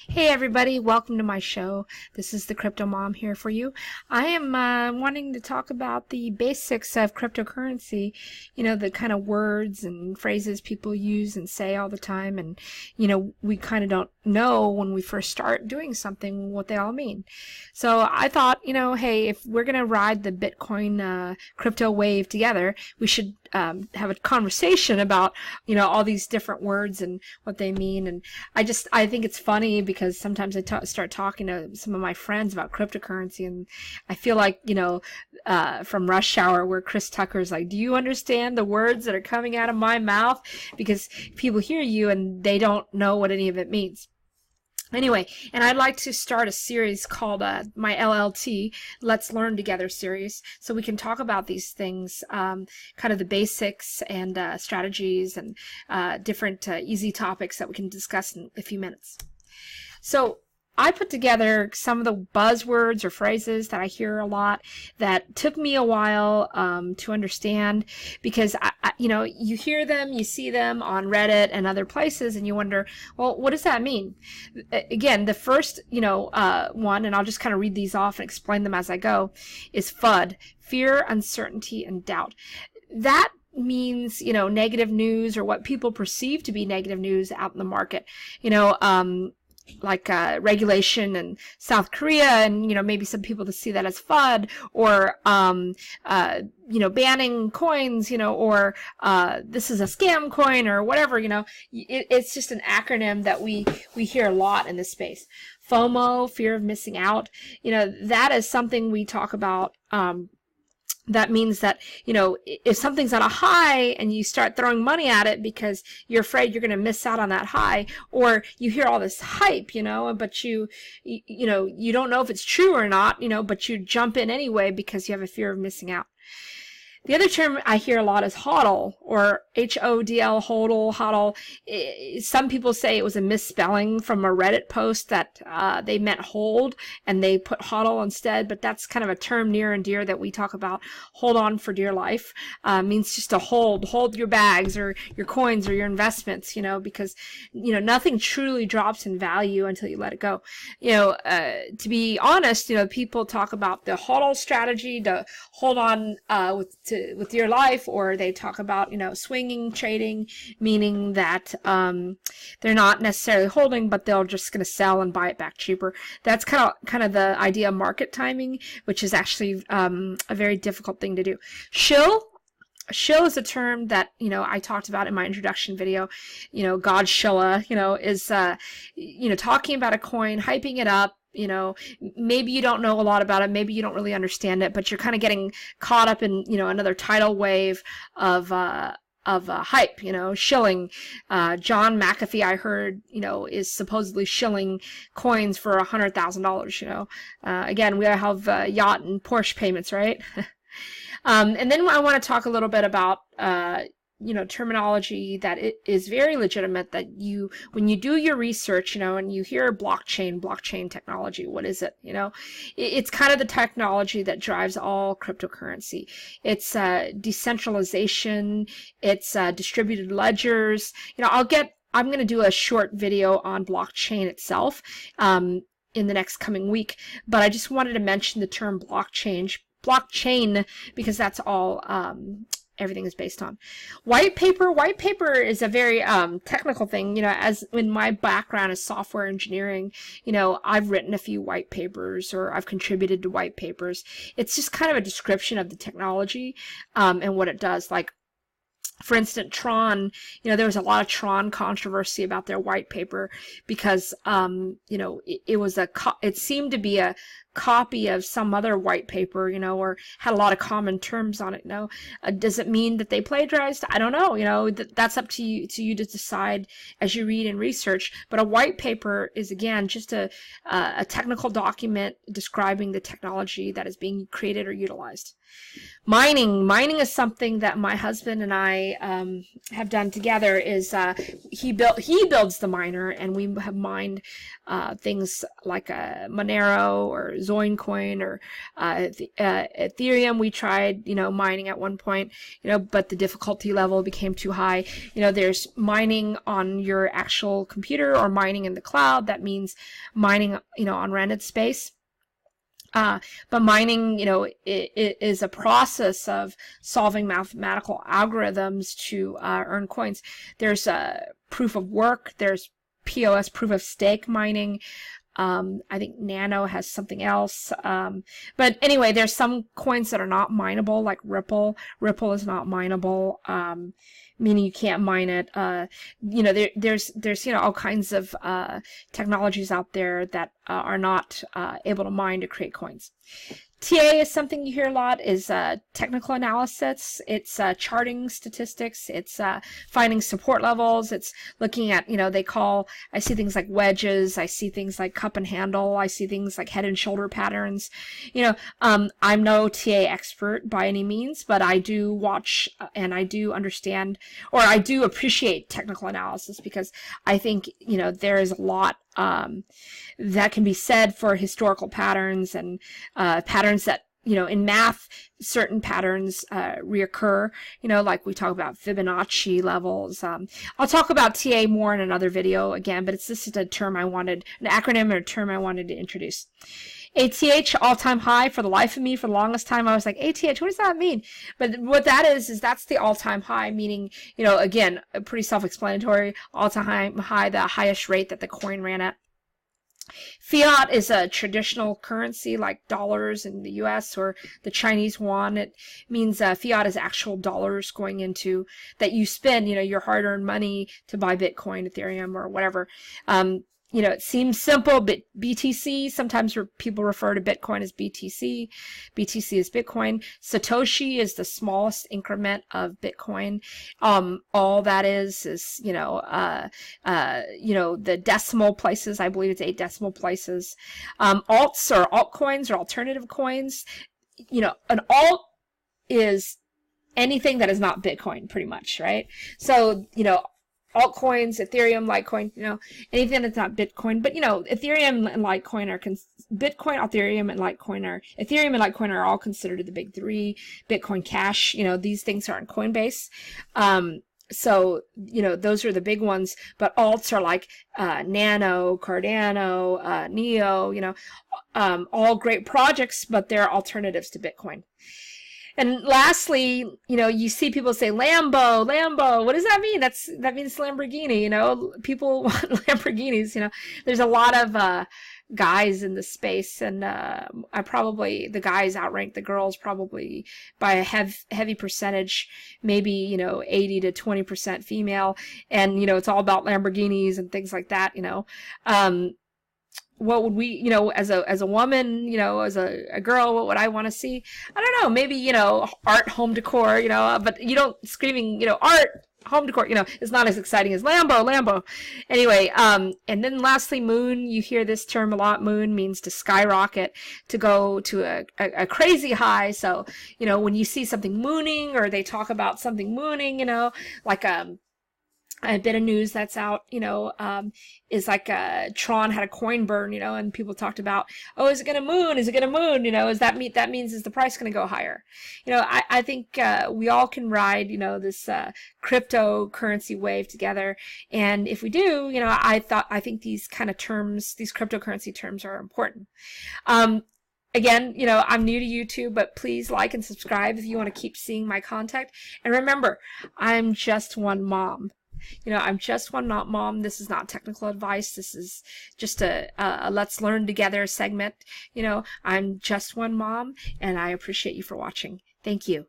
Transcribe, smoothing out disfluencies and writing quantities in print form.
Hey everybody, welcome to my show. This is the Crypto Mom here for you. I am wanting to talk about the basics of cryptocurrency, the kind of words and phrases people use and say all the time, and we kind of don't know when we first start doing something what they all mean. So I thought, hey, if we're going to ride the Bitcoin crypto wave together, we should have a conversation about, all these different words and what they mean. And I think it's funny because sometimes I start talking to some of my friends about cryptocurrency, and I feel like, from Rush Hour where Chris Tucker's like, do you understand the words that are coming out of my mouth? Because people hear you and they don't know what any of it means. Anyway, and I'd like to start a series called my LLT, Let's Learn Together series, so we can talk about these things, kind of the basics and strategies and different easy topics that we can discuss in a few minutes. So I put together some of the buzzwords or phrases that I hear a lot that took me a while to understand, because you hear them, you see them on Reddit and other places, and you wonder, well, what does that mean? Again, the first one, and I'll just kind of read these off and explain them as I go, is FUD: fear, uncertainty, and doubt. That means negative news, or what people perceive to be negative news out in the market. Like regulation in South Korea, and maybe some people to see that as FUD, or banning coins, or this is a scam coin, or whatever. It's just an acronym that we hear a lot in this space. FOMO, fear of missing out. That is something we talk about. That means that, if something's at a high and you start throwing money at it because you're afraid you're going to miss out on that high, or you hear all this hype, but you don't know if it's true or not, but you jump in anyway because you have a fear of missing out. The other term I hear a lot is HODL, or HODL, HODL. Some people say it was a misspelling from a Reddit post that they meant hold, and they put HODL instead, but that's kind of a term near and dear that we talk about. Hold on for dear life means just to hold your bags or your coins or your investments, because nothing truly drops in value until you let it go. To be honest, people talk about the HODL strategy, to hold on with your life, or they talk about swinging trading, meaning that they're not necessarily holding, but they're just going to sell and buy it back cheaper. That's kind of the idea of market timing, which is actually a very difficult thing to do. Shill is a term that I talked about in my introduction video. Godshilla is talking about a coin, hyping it up. Maybe you don't know a lot about it, maybe you don't really understand it, but you're kind of getting caught up in another tidal wave of hype, shilling. John McAfee, I heard, is supposedly shilling coins for $100,000. Again, we have yacht and Porsche payments, right? And then I want to talk a little bit about terminology that it is very legitimate, that when you do your research, and you hear blockchain technology, what is it? It's kind of the technology that drives all cryptocurrency. It's decentralization, it's distributed ledgers. I'm going to do a short video on blockchain itself in the next coming week, but I just wanted to mention the term blockchain because that's all everything is based on. White paper is a very technical thing. As in my background is software engineering, I've written a few white papers, or I've contributed to white papers. It's just kind of a description of the technology and what it does. Like, for instance, Tron, there was a lot of Tron controversy about their white paper because, it seemed to be a copy of some other white paper, or had a lot of common terms on it. Does it mean that they plagiarized? I don't know. That's up to you to decide as you read and research. But a white paper is, again, just a technical document describing the technology that is being created or utilized. Mining is something that my husband and I have done together. Is he builds the miner, and we have mined things like Monero or Zoincoin or Ethereum. We tried, mining at one point, but the difficulty level became too high. There's mining on your actual computer or mining in the cloud. That means mining, on rented space. But mining, it is a process of solving mathematical algorithms to earn coins. There's proof of work. There's POS, proof of stake mining. I think Nano has something else. But anyway, there's some coins that are not mineable, like Ripple. Ripple is not mineable, meaning you can't mine it. There's all kinds of technologies out there that are not able to mine to create coins. TA is something you hear a lot, is technical analysis. It's charting statistics. It's finding support levels. It's looking at, I see things like wedges. I see things like cup and handle. I see things like head and shoulder patterns. I'm no TA expert by any means, but I do watch and I do understand, or I do appreciate technical analysis, because I think, there is a lot that can be said for historical patterns and patterns that, in math, certain patterns reoccur, like we talk about Fibonacci levels. I'll talk about TA more in another video again, but this is an acronym or a term I wanted to introduce. ATH, all-time high. For the life of me, for the longest time, I was like, ATH, what does that mean? But what that is that's the all-time high, meaning, again, pretty self-explanatory, all-time high, the highest rate that the coin ran at. Fiat is a traditional currency like dollars in the US or the Chinese yuan. It means fiat is actual dollars going into that you spend, your hard-earned money to buy Bitcoin, Ethereum, or whatever. It seems simple, but BTC, sometimes people refer to Bitcoin as BTC. BTC is Bitcoin. Satoshi is the smallest increment of Bitcoin. All that is, the decimal places. I believe it's 8 decimal places. Alts or altcoins or alternative coins. An alt is anything that is not Bitcoin, pretty much, right? So, altcoins, Ethereum, Litecoin, anything that's not Bitcoin. But, Ethereum and Litecoin are, Bitcoin, Ethereum, and Litecoin are all considered the big three. Bitcoin Cash, these things are on Coinbase. So, those are the big ones. But alts are like Nano, Cardano, Neo, all great projects, but they're alternatives to Bitcoin. And lastly, you see people say Lambo. What does that mean? That means Lamborghini. People want Lamborghinis. There's a lot of guys in the space, and the guys outrank the girls probably by a heavy percentage, maybe 80 to 20% female, and it's all about Lamborghinis and things like that. What would we, as a woman, as a girl, what would I want to see? I don't know, maybe, art, home decor, but screaming, art, home decor, it's not as exciting as Lambo. Anyway, and then lastly, moon. You hear this term a lot. Moon means to skyrocket, to go to a crazy high. So, when you see something mooning, or they talk about something mooning, like, a bit of news that's out, is like Tron had a coin burn, and people talked about, oh, is it going to moon? Is it going to moon? That means is the price going to go higher? I think we all can ride, this cryptocurrency wave together. And if we do, I think these kind of terms, these cryptocurrency terms are important. Again, I'm new to YouTube, but please like and subscribe if you want to keep seeing my content. And remember, I'm just one mom. I'm just one mom. This is not technical advice. This is just a let's learn together segment. I'm just one mom, and I appreciate you for watching. Thank you.